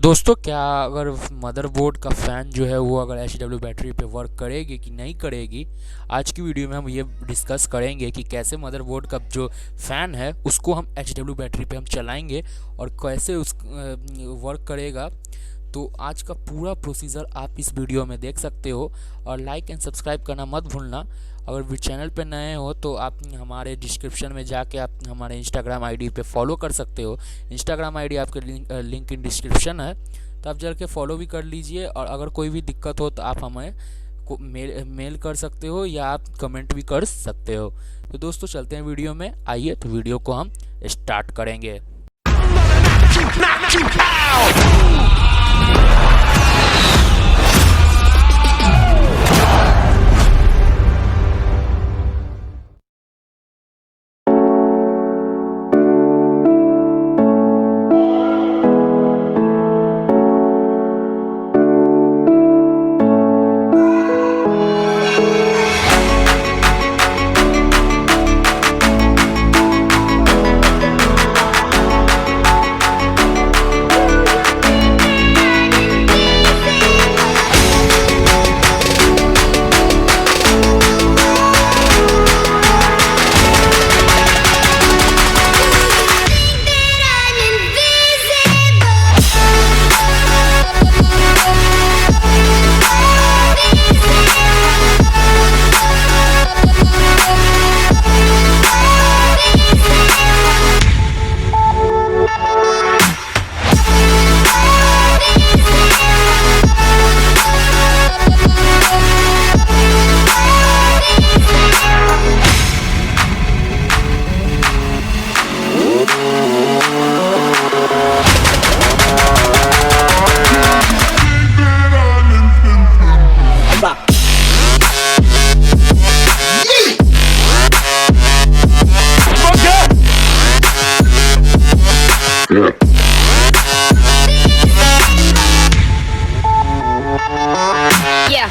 दोस्तों, क्या अगर मदरबोर्ड का फ़ैन जो है वो अगर HW बैटरी पे वर्क करेगी कि नहीं करेगी, आज की वीडियो में हम ये डिस्कस करेंगे कि कैसे मदरबोर्ड का जो फ़ैन है उसको हम HW बैटरी पे हम चलाएंगे और कैसे उस वर्क करेगा। तो आज का पूरा प्रोसीजर आप इस वीडियो में देख सकते हो और लाइक एंड सब्सक्राइब करना मत भूलना। अगर भी चैनल पे नए हो तो आप हमारे डिस्क्रिप्शन में जाके आप हमारे इंस्टाग्राम आईडी पे फॉलो कर सकते हो। इंस्टाग्राम आईडी आपके लिंक इन डिस्क्रिप्शन है, तो आप जाके फॉलो भी कर लीजिए। और अगर कोई भी दिक्कत हो तो आप हमें मेल कर सकते हो या आप कमेंट भी कर सकते हो। तो दोस्तों चलते हैं वीडियो में, आइए तो वीडियो को हम स्टार्ट करेंगे। Yeah.